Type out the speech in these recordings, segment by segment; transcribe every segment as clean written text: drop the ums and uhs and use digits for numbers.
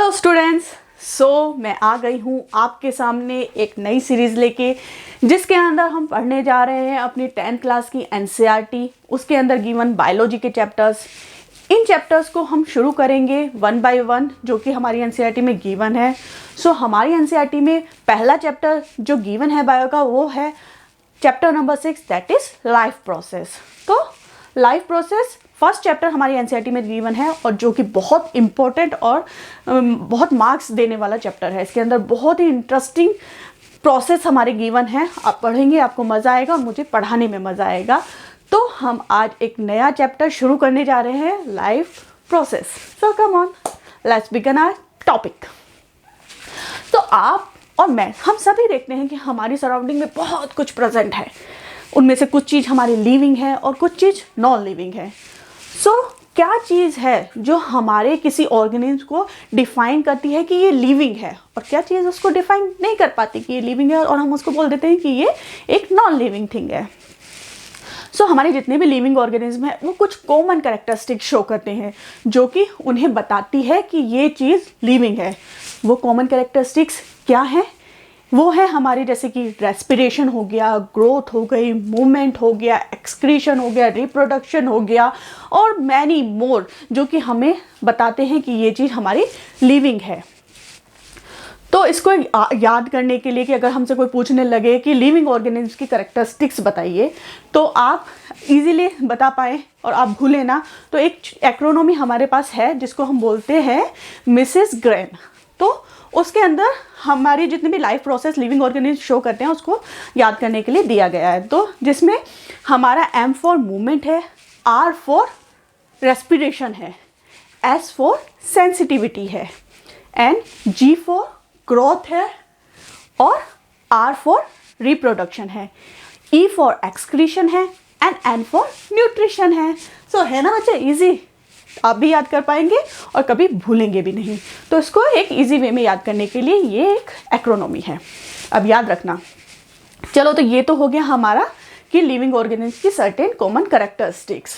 Hello students, मैं आ गई हूँ आपके सामने एक नई सीरीज़ लेके, जिसके अंदर हम पढ़ने जा रहे हैं अपनी 10th क्लास की एनसीईआरटी। उसके अंदर गिवन बायोलॉजी के चैप्टर्स। इन चैप्टर्स को हम शुरू करेंगे 1 बाय 1, जो कि हमारी एनसीईआरटी में गिवन है। हमारी एनसीईआरटी में पहला चैप्टर जो गिवन है बायो का, वो है chapter number 6, that is life process. तो लाइफ प्रोसेस फर्स्ट चैप्टर हमारी एनसीईआरटी में गिवन है, और जो कि बहुत इम्पोर्टेंट और बहुत मार्क्स देने वाला चैप्टर है। इसके अंदर बहुत ही इंटरेस्टिंग प्रोसेस हमारे गिवन है। आप पढ़ेंगे, आपको मज़ा आएगा और मुझे पढ़ाने में मज़ा आएगा। तो हम आज एक नया चैप्टर शुरू करने जा रहे हैं, life process. So come on, let's begin our topic. तो आप और मैं, हम सभी देखते हैं कि हमारी सराउंडिंग में बहुत कुछ प्रेजेंट है। उनमें से कुछ चीज़ हमारी लिविंग है और कुछ चीज़ नॉन लिविंग है। क्या चीज़ है जो हमारे किसी ऑर्गेनिज्म को डिफाइन करती है कि ये लिविंग है, और क्या चीज़ उसको डिफाइन नहीं कर पाती कि ये लिविंग है, और हम उसको बोल देते हैं कि ये एक नॉन लिविंग थिंग है। हमारे जितने भी लिविंग ऑर्गेनिज्म है वो कुछ कॉमन कैरेक्टरिस्टिक शो करते हैं, जो कि उन्हें बताती है कि ये चीज़ लिविंग है। वो कॉमन कैरेक्टरिस्टिक्स क्या है? वो है हमारी, जैसे कि रेस्पिरेशन हो गया, ग्रोथ हो गई, मूवमेंट हो गया, एक्सक्रीशन हो गया, रिप्रोडक्शन हो गया, और मैनी मोर, जो कि हमें बताते हैं कि ये चीज़ हमारी लिविंग है। तो इसको याद करने के लिए कि अगर हमसे कोई पूछने लगे कि लिविंग ऑर्गेनिज्म की कैरेक्टरिस्टिक्स बताइए, तो आप इजीली बता पाएँ और आप भूलें ना, तो एक एक्रोनॉमी हमारे पास है जिसको हम बोलते हैं मिसेस ग्रेन। तो उसके अंदर हमारी जितनी भी life process living organism show करते हैं उसको याद करने के लिए दिया गया है। तो जिसमें हमारा M फॉर मूवमेंट है, R फॉर रेस्पिरेशन है, S फॉर सेंसिटिविटी है, एंड G फॉर ग्रोथ है, और R फॉर रिप्रोडक्शन है, E फॉर एक्सक्रीशन है, एंड N फॉर न्यूट्रिशन है। है ना बच्चे, इजी, आप भी याद कर पाएंगे और कभी भूलेंगे भी नहीं। तो इसको एक इजी वे में याद करने के लिए ये एक एक्रोनॉमी है, अब याद रखना। चलो, तो ये तो हो गया हमारा कि लिविंग ऑर्गेनिज्म की सर्टेन कॉमन कैरेक्टरिस्टिक्स।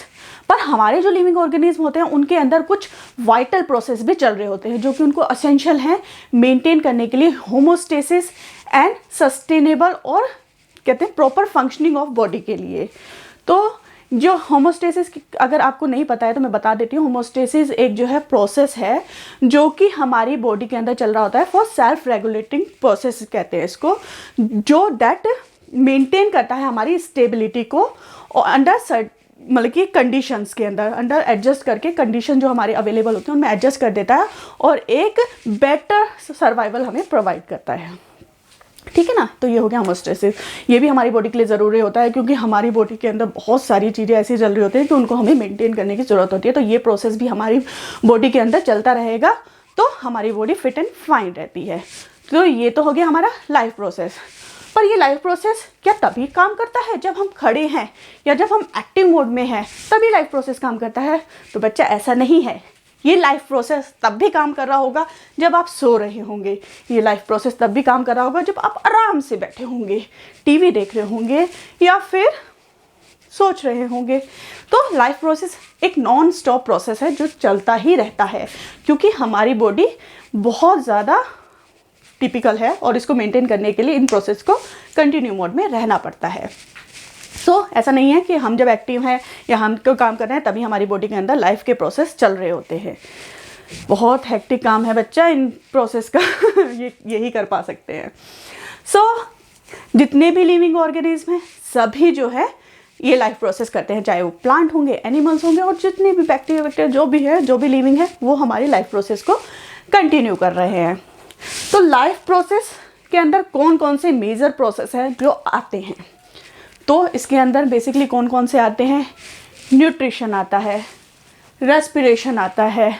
पर हमारे जो लिविंग ऑर्गेनिज्म होते हैं उनके अंदर कुछ वाइटल प्रोसेस भी चल रहे होते हैं, जो कि उनको असेंशियल हैं मेंटेन करने के लिए होमोस्टेसिस एंड सस्टेनेबल, और कहते हैं प्रॉपर फंक्शनिंग ऑफ बॉडी के लिए। तो जो होमोस्टेसिस, अगर आपको नहीं पता है तो मैं बता देती हूँ। होमोस्टेसिस एक जो है प्रोसेस है जो कि हमारी बॉडी के अंदर चल रहा होता है, फॉर सेल्फ रेगुलेटिंग प्रोसेस कहते हैं इसको, जो दैट मेंटेन करता है हमारी स्टेबिलिटी को, और अंडर मतलब कि कंडीशंस के अंदर एडजस्ट करके, कंडीशन जो हमारे अवेलेबल होते हैं उनमें एडजस्ट कर देता है, और एक बेटर सर्वाइवल हमें प्रोवाइड करता है। ठीक है ना। तो ये हो गया होमोस्टेसिस। ये भी हमारी बॉडी के लिए ज़रूरी होता है, क्योंकि हमारी बॉडी के अंदर बहुत सारी चीज़ें ऐसी चल रही होती हैं कि उनको हमें मेंटेन करने की ज़रूरत होती है। तो ये प्रोसेस भी हमारी बॉडी के अंदर चलता रहेगा, तो हमारी बॉडी फिट एंड फाइन रहती है। तो ये तो हो गया हमारा लाइफ प्रोसेस। पर ये लाइफ प्रोसेस क्या तभी काम करता है जब हम खड़े हैं या जब हम एक्टिव मोड में हैं, तभी लाइफ प्रोसेस काम करता है? तो बच्चा, ऐसा नहीं है। ये लाइफ प्रोसेस तब भी काम कर रहा होगा जब आप सो रहे होंगे। ये लाइफ प्रोसेस तब भी काम कर रहा होगा जब आप आराम से बैठे होंगे, टीवी देख रहे होंगे, या फिर सोच रहे होंगे। तो लाइफ प्रोसेस एक नॉन स्टॉप प्रोसेस है जो चलता ही रहता है, क्योंकि हमारी बॉडी बहुत ज़्यादा टिपिकल है, और इसको मेंटेन करने के लिए इन प्रोसेस को कंटिन्यू मोड में रहना पड़ता है। ऐसा नहीं है कि हम जब एक्टिव हैं या हम को काम कर रहे हैं तभी हमारी बॉडी के अंदर लाइफ के प्रोसेस चल रहे होते हैं। बहुत हेक्टिक काम है बच्चा इन प्रोसेस का यही कर पा सकते हैं। जितने भी लिविंग ऑर्गेनिज्म हैं सभी जो है ये लाइफ प्रोसेस करते हैं, चाहे वो प्लांट होंगे, एनिमल्स होंगे, और जितने भी बैक्टीरिया जो भी है, जो भी लिविंग है, वो हमारी लाइफ प्रोसेस को कंटिन्यू कर रहे हैं। तो लाइफ प्रोसेस के अंदर कौन कौन से मेजर प्रोसेस हैं जो आते हैं? तो इसके अंदर बेसिकली कौन कौन से आते हैं? न्यूट्रिशन आता है, रेस्पिरेशन आता है,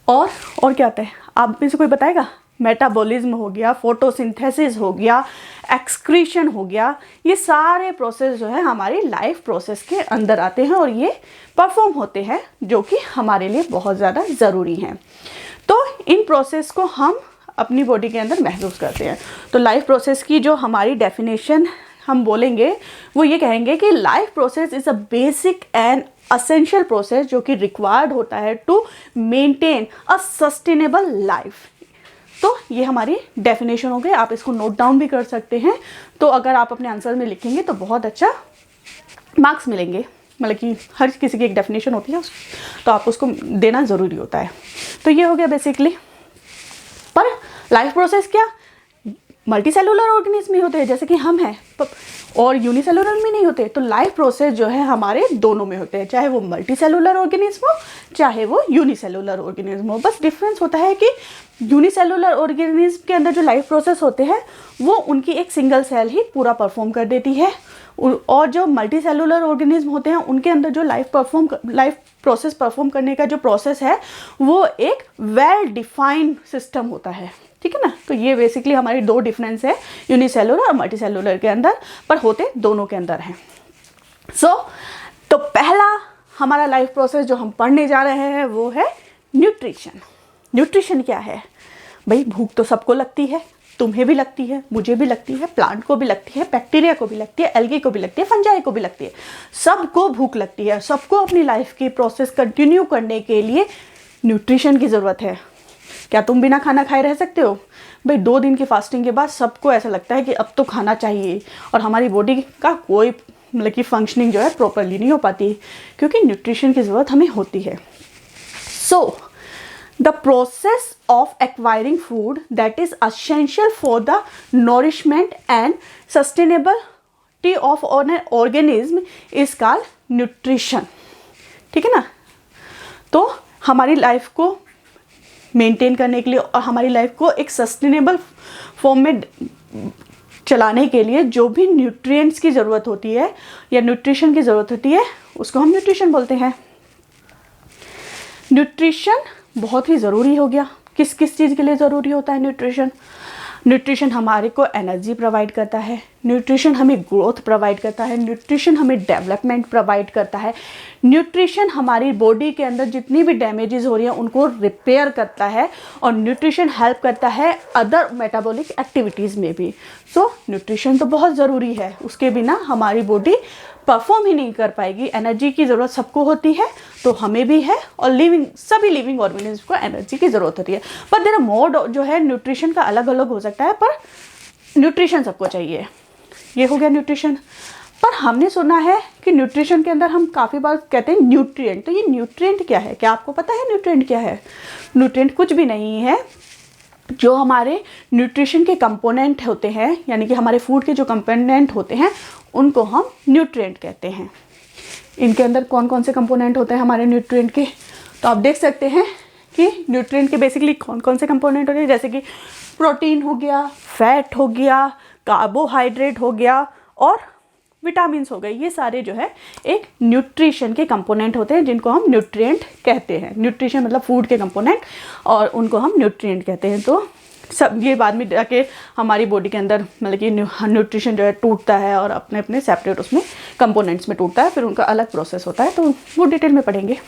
और क्या आता है? आप में से कोई बताएगा? मेटाबॉलिज्म हो गया, फोटोसिंथेसिस हो गया, एक्सक्रीशन हो गया। ये सारे प्रोसेस जो है हमारी लाइफ प्रोसेस के अंदर आते हैं, और ये परफॉर्म होते हैं, जो कि हमारे लिए बहुत ज़्यादा ज़रूरी हैं। तो इन प्रोसेस को हम अपनी बॉडी के अंदर महसूस करते हैं। तो लाइफ प्रोसेस की जो हमारी डेफिनेशन हम बोलेंगे वो ये कहेंगे कि life process is a basic and essential process जो कि रिक्वायर्ड होता है to maintain a sustainable life. तो ये हमारी डेफिनेशन हो गई, आप इसको नोट डाउन भी कर सकते हैं। तो अगर आप अपने आंसर में लिखेंगे तो बहुत अच्छा मार्क्स मिलेंगे, मतलब कि हर किसी की एक डेफिनेशन होती है तो आप उसको देना ज़रूरी होता है। तो ये हो गया बेसिकली। पर लाइफ प्रोसेस क्या मल्टी सेलुलर ऑर्गेनिज्म ही होते हैं जैसे कि हम हैं, और यूनिसेलुलर में नहीं होते। तो लाइफ प्रोसेस जो है हमारे दोनों में होते हैं, चाहे वो मल्टी सेलुलर ऑर्गेनिज्म हो चाहे वो यूनिसेलुलर ऑर्गेनिज्म हो। बस डिफरेंस होता है कि यूनिसेलुलर ऑर्गेनिज्म के अंदर जो लाइफ प्रोसेस होते हैं वो उनकी एक सिंगल सेल ही पूरा परफॉर्म कर देती है, और जो मल्टी सेलुलर ऑर्गेनिज्म होते हैं उनके अंदर जो लाइफ प्रोसेस परफॉर्म करने का जो प्रोसेस है वो एक वेल डिफाइंड सिस्टम होता है, ठीक है ना। तो ये बेसिकली हमारी दो डिफरेंस है यूनिसेलुलर और मल्टी सेलुलर के अंदर, पर होते दोनों के अंदर हैं। तो पहला हमारा लाइफ प्रोसेस जो हम पढ़ने जा रहे हैं वो है न्यूट्रिशन। न्यूट्रिशन क्या है भाई? भूख तो सबको लगती है, तुम्हें भी लगती है, मुझे भी लगती है, प्लांट को भी लगती है, बैक्टीरिया को भी लगती है, एल्गी को भी लगती है, फंजाई को भी लगती है, सबको भूख लगती है। सबको अपनी लाइफ की प्रोसेस कंटिन्यू करने के लिए न्यूट्रिशन की ज़रूरत है। क्या तुम बिना खाना खाए रह सकते हो? भाई 2 दिन की फास्टिंग के बाद सबको ऐसा लगता है कि अब तो खाना चाहिए, और हमारी बॉडी का कोई मतलब कि फंक्शनिंग जो है प्रॉपरली नहीं हो पाती, क्योंकि न्यूट्रिशन की ज़रूरत हमें होती है। सो the process of acquiring food that is essential for the nourishment and sustainability of an organism is called nutrition, ठीक है ना। तो हमारी लाइफ को मेंटेन करने के लिए और हमारी लाइफ को एक सस्टेनेबल फॉर्म में चलाने के लिए जो भी न्यूट्रिएंट्स की ज़रूरत होती है या न्यूट्रिशन की ज़रूरत होती है उसको हम न्यूट्रिशन बोलते हैं। न्यूट्रिशन बहुत ही ज़रूरी हो गया। किस किस चीज़ के लिए ज़रूरी होता है न्यूट्रिशन? न्यूट्रिशन हमारे को एनर्जी प्रोवाइड करता है, न्यूट्रिशन हमें ग्रोथ प्रोवाइड करता है, न्यूट्रिशन हमें डेवलपमेंट प्रोवाइड करता है, न्यूट्रिशन हमारी बॉडी के अंदर जितनी भी डैमेजेस हो रही हैं उनको रिपेयर करता है, और न्यूट्रिशन हेल्प करता है अदर मेटाबॉलिक एक्टिविटीज़ में भी। सो न्यूट्रिशन तो बहुत ज़रूरी है, उसके बिना हमारी बॉडी परफॉर्म ही नहीं कर पाएगी। एनर्जी की ज़रूरत सबको होती है, तो हमें भी है, और सभी लिविंग ऑर्गेनिज्म को एनर्जी की ज़रूरत होती है। पर देयर मोड जो है न्यूट्रिशन का अलग अलग हो सकता है, पर न्यूट्रिशन सबको चाहिए। ये हो गया न्यूट्रिशन। पर हमने सुना है कि न्यूट्रिशन के अंदर हम काफ़ी बार कहते हैं न्यूट्रिएंट। तो ये न्यूट्रिएंट क्या है? क्या आपको पता है न्यूट्रिएंट क्या है? न्यूट्रिएंट कुछ भी नहीं है, जो हमारे न्यूट्रिशन के कंपोनेंट होते हैं, यानी कि हमारे फूड के जो कंपोनेंट होते हैं उनको हम न्यूट्रिएंट कहते हैं। इनके अंदर कौन कौन से कंपोनेंट होते हैं हमारे न्यूट्रिएंट के? तो आप देख सकते हैं कि न्यूट्रिएंट के बेसिकली कौन कौन से कंपोनेंट होते हैं, जैसे कि प्रोटीन हो गया, फैट हो गया, कार्बोहाइड्रेट हो गया और विटामिन्स हो गए। ये सारे जो है एक न्यूट्रिशन के कंपोनेंट होते हैं जिनको हम न्यूट्रिएंट कहते हैं। न्यूट्रिशन मतलब फूड के कंपोनेंट, और उनको हम न्यूट्रिएंट कहते हैं। तो सब ये बाद में जाके हमारी बॉडी के अंदर मतलब कि न्यूट्रिशन जो है टूटता है और अपने अपने सेपरेट उसमें कंपोनेंट्स में टूटता है, फिर उनका अलग प्रोसेस होता है, तो वो डिटेल में पढ़ेंगे।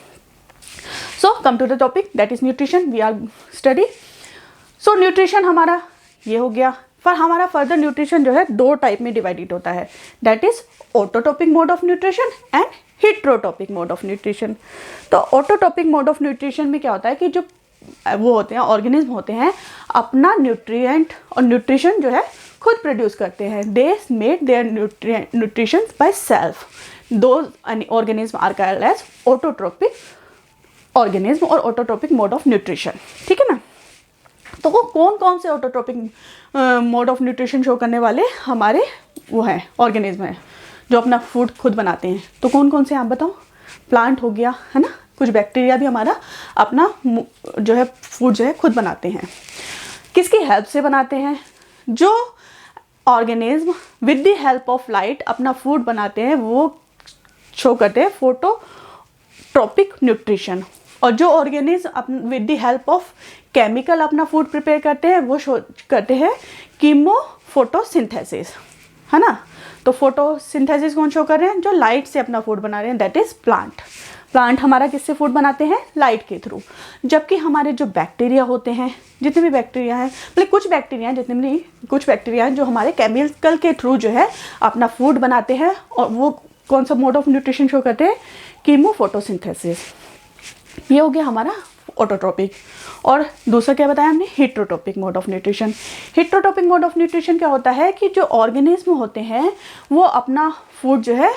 So come to the topic that is nutrition we are study. So nutrition हमारा ये हो गया। पर हमारा फर्दर न्यूट्रिशन जो है 2 टाइप में डिवाइडेड होता है, that is autotrophic mode of nutrition and heterotrophic mode of nutrition. तो ऑटोटॉपिक मोड ऑफ न्यूट्रिशन में क्या होता है कि जो वो होते हैं ऑर्गेनिज्म होते हैं अपना न्यूट्रिएंट और न्यूट्रिशन जो है खुद प्रोड्यूस करते हैं। They made their nutrition by self. Those organism are called as autotrophic organism और ऑटोट्रोपिक मोड ऑफ न्यूट्रिशन, ठीक है ना। तो वो कौन कौन से autotrophic mode of nutrition show करने वाले हमारे वो हैं ऑर्गेनिज्म हैं जो अपना फूड खुद बनाते हैं? तो कौन कौन से आप बताओ? प्लांट हो गया, है ना, कुछ बैक्टीरिया भी हमारा अपना जो है फूड जो है खुद बनाते हैं। किसकी हेल्प से बनाते हैं? जो organism with the help of light अपना फूड बनाते हैं वो शो करते हैं फोटोट्रोपिक न्यूट्रिशन, और जो organism with the help of chemical अपना फूड प्रिपेयर करते हैं वो शो करते हैं कीमो फोटोसिंथेसिस, है ना। तो फोटोसिंथेसिस कौन शो कर रहे हैं? जो लाइट से अपना फूड बना रहे हैं, दैट इज प्लांट। प्लांट हमारा किससे फूड बनाते हैं? लाइट के थ्रू। जबकि हमारे जो बैक्टीरिया होते हैं, जितने भी बैक्टीरिया हैं, मतलब कुछ बैक्टीरिया हैं, जितने भी नहीं, कुछ बैक्टीरिया हैं जो हमारे केमिकल के थ्रू जो है अपना फूड बनाते हैं। और वो कौन सा मोड ऑफ न्यूट्रिशन शो करते हैं? कीमोफोटोसिंथेसिस। ये हो गया हमारा ऑटोट्रोपिक। और दूसरा क्या बताया हमने? Heterotrophic mode of nutrition. Heterotrophic mode of nutrition क्या होता है कि जो ऑर्गेनिज्म होते हैं वो अपना फूड जो है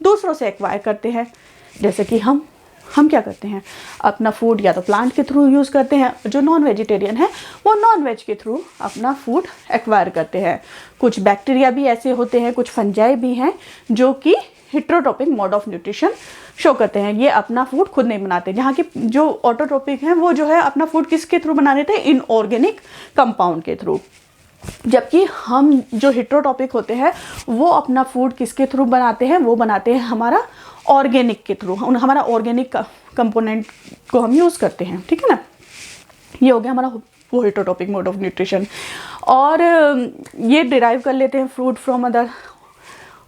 दूसरों से एक्वायर करते हैं। जैसे कि हम क्या करते हैं? अपना फूड या तो प्लांट के थ्रू यूज़ करते हैं, जो नॉन वेजिटेरियन है वो नॉन वेज के थ्रू अपना फूड एक्वायर करते हैं। कुछ बैक्टीरिया भी ऐसे होते हैं, कुछ फंजाई भी हैं जो कि heterotrophic mode of nutrition show करते हैं। ये अपना फूड खुद नहीं बनाते, जहाँ की जो ऑटोट्रोपिक हैं वो जो है अपना फूड किसके थ्रू बना देते हैं? इनऑर्गेनिक कंपाउंड के थ्रू। जबकि हम जो हेट्रोट्रोपिक होते हैं वो अपना फूड किसके थ्रू बनाते हैं? वो बनाते हैं हमारा ऑर्गेनिक के थ्रू। हमारा ऑर्गेनिक कंपोनेंट को हम यूज़ करते हैं, ठीक है ना। ये हो गया हमारा वो हेट्रोट्रोपिक मोड ऑफ न्यूट्रिशन। और ये डिराइव कर लेते हैं फ्रूट फ्रॉम अदर।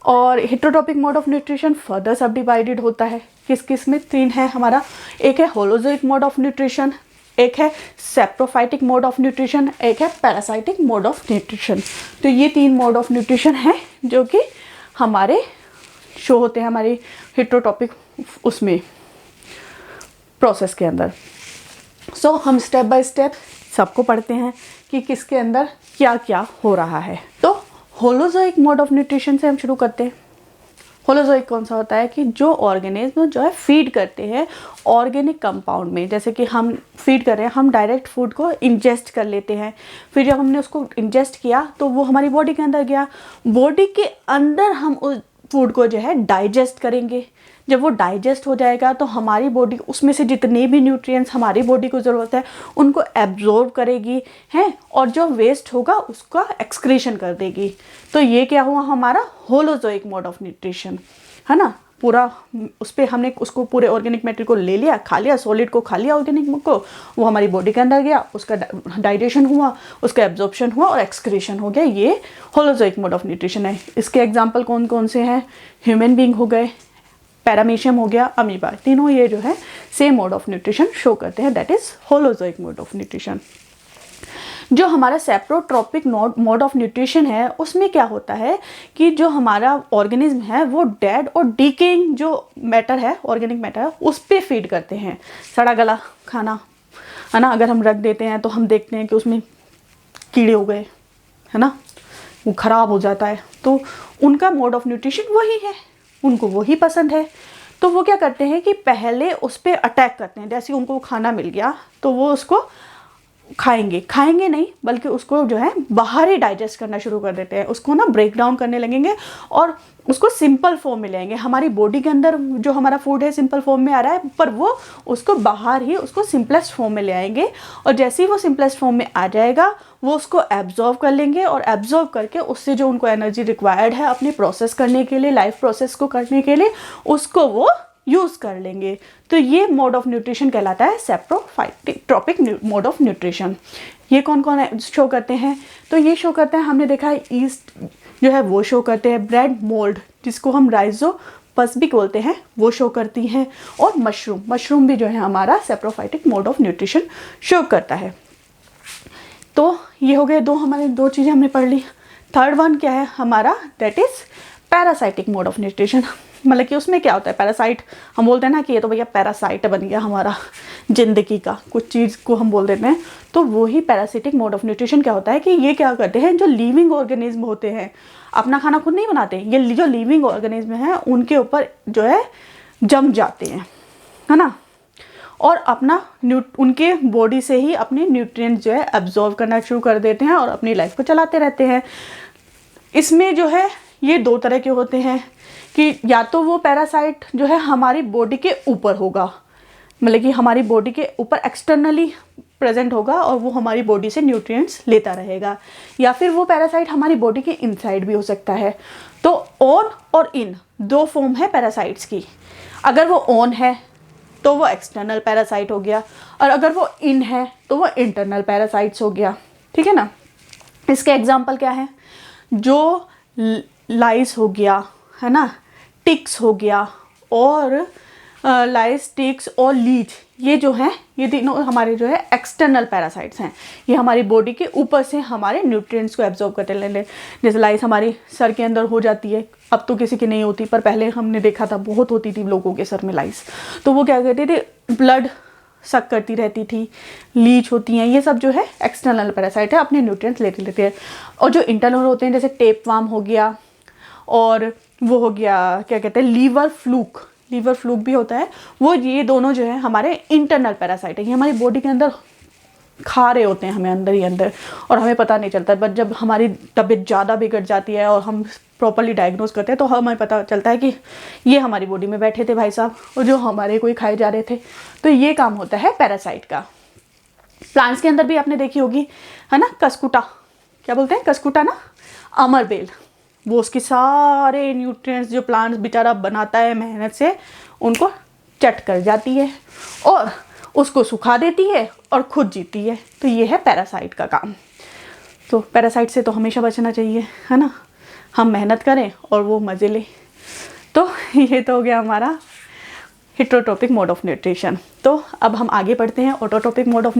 और heterotrophic mode of nutrition further सब डिवाइडेड होता है। किस किस में? 3 है हमारा। एक है होलोजोइक मोड ऑफ न्यूट्रिशन, एक है सेप्रोफाइटिक मोड ऑफ न्यूट्रिशन, एक है पैरासाइटिक मोड ऑफ न्यूट्रिशन। तो ये 3 मोड ऑफ न्यूट्रिशन है जो कि हमारे शो होते हैं हमारे हेट्रोट्रोपिक उसमें प्रोसेस के अंदर। सो हम स्टेप बाय स्टेप सबको पढ़ते हैं कि किसके अंदर क्या क्या हो रहा है। तो होलोजोइक मोड ऑफ न्यूट्रिशन से हम शुरू करते हैं। होलोजोइक कौन सा होता है कि जो ऑर्गेनिज्म जो है फीड करते हैं ऑर्गेनिक कंपाउंड में। जैसे कि हम फीड कर रहे हैं, हम डायरेक्ट फूड को इंजेस्ट कर लेते हैं, फिर जब हमने उसको इंजेस्ट किया तो वो हमारी बॉडी के अंदर गया। बॉडी के अंदर हम उस फूड को जो है डाइजेस्ट करेंगे। जब वो डाइजेस्ट हो जाएगा तो हमारी बॉडी उसमें से जितने भी न्यूट्रिएंट्स हमारी बॉडी को ज़रूरत है उनको एब्जॉर्ब करेगी हैं, और जो वेस्ट होगा उसका एक्सक्रीशन कर देगी। तो ये क्या हुआ हमारा होलोजोइक मोड ऑफ न्यूट्रिशन, है ना। पूरा उस पर हमने उसको पूरे ऑर्गेनिक मैटर को ले लिया, खा लिया, सॉलिड को खा लिया ऑर्गेनिक को, वो हमारी बॉडी के अंदर गया, उसका डाइजेशन हुआ, उसका एब्जॉर्प्शन हुआ और एक्सक्रीशन हो गया। ये होलोजोइक मोड ऑफ न्यूट्रिशन है। इसके एग्जाम्पल कौन कौन से हैं? ह्यूमन बींग हो गए, पैरामीशियम हो गया, अमीबा, तीनों ये जो है same mode of nutrition show करते हैं, that is holozoic mode of nutrition. जो हमारा सेप्रोट्रोपिक मोड ऑफ न्यूट्रिशन है उसमें क्या होता है कि जो हमारा ऑर्गेनिज्म है वो डेड और डीकेइंग जो मैटर है, ऑर्गेनिक मैटर, उस पर फीड करते हैं। सड़ा गला खाना, है ना, अगर हम रख देते हैं तो हम देखते हैं कि उसमें कीड़े हो गए, है ना, वो ख़राब हो जाता है। तो उनका मोड ऑफ न्यूट्रिशन वही है, उनको वही पसंद है। तो वो क्या करते हैं कि पहले उस पर अटैक करते हैं। जैसे उनको खाना मिल गया तो वो उसको खाएंगे नहीं बल्कि उसको जो है बाहर ही डाइजेस्ट करना शुरू कर देते हैं, उसको ना ब्रेक डाउन करने लगेंगे और उसको सिंपल फॉर्म में लाएंगे। हमारी बॉडी के अंदर जो हमारा फूड है सिंपल फॉर्म में आ रहा है, पर वो उसको बाहर ही उसको सिंपलेस्ट फॉर्म में ले आएंगे। और जैसे ही वो सिंपलेस्ट फॉर्म में आ जाएगा वो उसको एब्जॉर्व कर लेंगे, और एब्जॉर्व करके उससे जो उनको एनर्जी रिक्वायर्ड है अपनी प्रोसेस करने के लिए, लाइफ प्रोसेस को करने के लिए, उसको वो यूज़ कर लेंगे। तो ये मोड ऑफ न्यूट्रिशन कहलाता है सेप्रोफाइटिक मोड ऑफ न्यूट्रिशन। ये कौन कौन शो करते हैं? तो ये शो करते हैं, हमने देखा है ईस्ट जो है वो शो करते हैं, ब्रेड मोल्ड जिसको हम राइजोपस भी बोलते हैं वो शो करती हैं, और मशरूम भी जो है हमारा saprophytic mode of nutrition show करता है। तो ये हो गए हमारे दो चीज़ें हमने पढ़ ली। थर्ड वन क्या है हमारा? That is parasitic mode of nutrition. मतलब कि उसमें क्या होता है? पैरासाइट हम बोलते हैं ना कि ये तो भैया पैरासाइट बन गया हमारा जिंदगी का, कुछ चीज़ को हम बोल देते हैं। तो वही पैरासिटिक मोड ऑफ न्यूट्रिशन क्या होता है कि ये क्या करते हैं, जो लिविंग ऑर्गेनिज्म होते हैं अपना खाना खुद नहीं बनाते, ये जो लिविंग ऑर्गेनिज्म हैं उनके ऊपर जो है जम जाते हैं, है ना, और अपना उनके बॉडी से ही अपने न्यूट्रिएंट्स जो है एब्जॉर्व करना शुरू कर देते हैं और अपनी लाइफ को चलाते रहते हैं। इसमें जो है ये 2 तरह के होते हैं कि या तो वो पैरासाइट जो है हमारी बॉडी के ऊपर होगा, मतलब कि हमारी बॉडी के ऊपर एक्सटर्नली प्रेजेंट होगा और वो हमारी बॉडी से न्यूट्रिएंट्स लेता रहेगा, या फिर वो पैरासाइट हमारी बॉडी के इनसाइड भी हो सकता है। तो ऑन और इन 2 फॉर्म है पैरासाइट्स की। अगर वो ऑन है तो वो एक्सटर्नल पैरासाइट हो गया, और अगर वो इन है तो वो इंटरनल पैरासाइट्स हो गया, ठीक है ना। इसके एग्जाम्पल क्या है? जो लाइस हो गया, है ना, टिक्स हो गया, और लाइस, टिक्स और लीच, ये जो हैं ये तीनों हमारे जो है एक्सटर्नल पैरासाइट्स हैं। ये हमारी बॉडी के ऊपर से हमारे न्यूट्रिएंट्स को एब्जॉर्ब करते हैं। जैसे लाइस हमारी सर के अंदर हो जाती है, अब तो किसी की नहीं होती, पर पहले हमने देखा था बहुत होती थी लोगों के सर में लाइस। तो वो क्या करते थे, ब्लड सक करती रहती थी। लीच होती हैं, ये सब जो है एक्सटर्नल पैरासाइट है, अपने न्यूट्रिएंट्स लेते लेते हैं। और जो इंटरनल होते हैं, जैसे टेपवार्म हो गया, और वो हो गया क्या कहते हैं लीवर फ्लूक, लीवर फ्लूक भी होता है वो, ये दोनों जो है हमारे इंटरनल पैरासाइट है। ये हमारी बॉडी के अंदर खा रहे होते हैं हमें अंदर ही अंदर, और हमें पता नहीं चलता। बट जब हमारी तबीयत ज़्यादा बिगड़ जाती है और हम प्रॉपरली डायग्नोज करते हैं तो हमें पता चलता है कि ये हमारी बॉडी में बैठे थे भाई साहब, और जो हमारे कोई खाए जा रहे थे। तो ये काम होता है पैरासाइट का। प्लांट्स के अंदर भी आपने देखी होगी, है ना, कसकुटा, क्या बोलते हैं कसकुटा ना, अमरबेल, वो उसके सारे न्यूट्रिएंट्स जो प्लांट्स बेचारा बनाता है मेहनत से, उनको चट कर जाती है और उसको सुखा देती है और खुद जीती है। तो ये है पैरासाइट का काम। तो पैरासाइट से तो हमेशा बचना चाहिए, है ना, हम मेहनत करें और वो मज़े लें। तो ये तो हो गया हमारा हेटेरोट्रोपिक मोड ऑफ न्यूट्रिशन। तो अब हम आगे बढ़ते हैं ऑटोट्रोपिक मोड ऑफ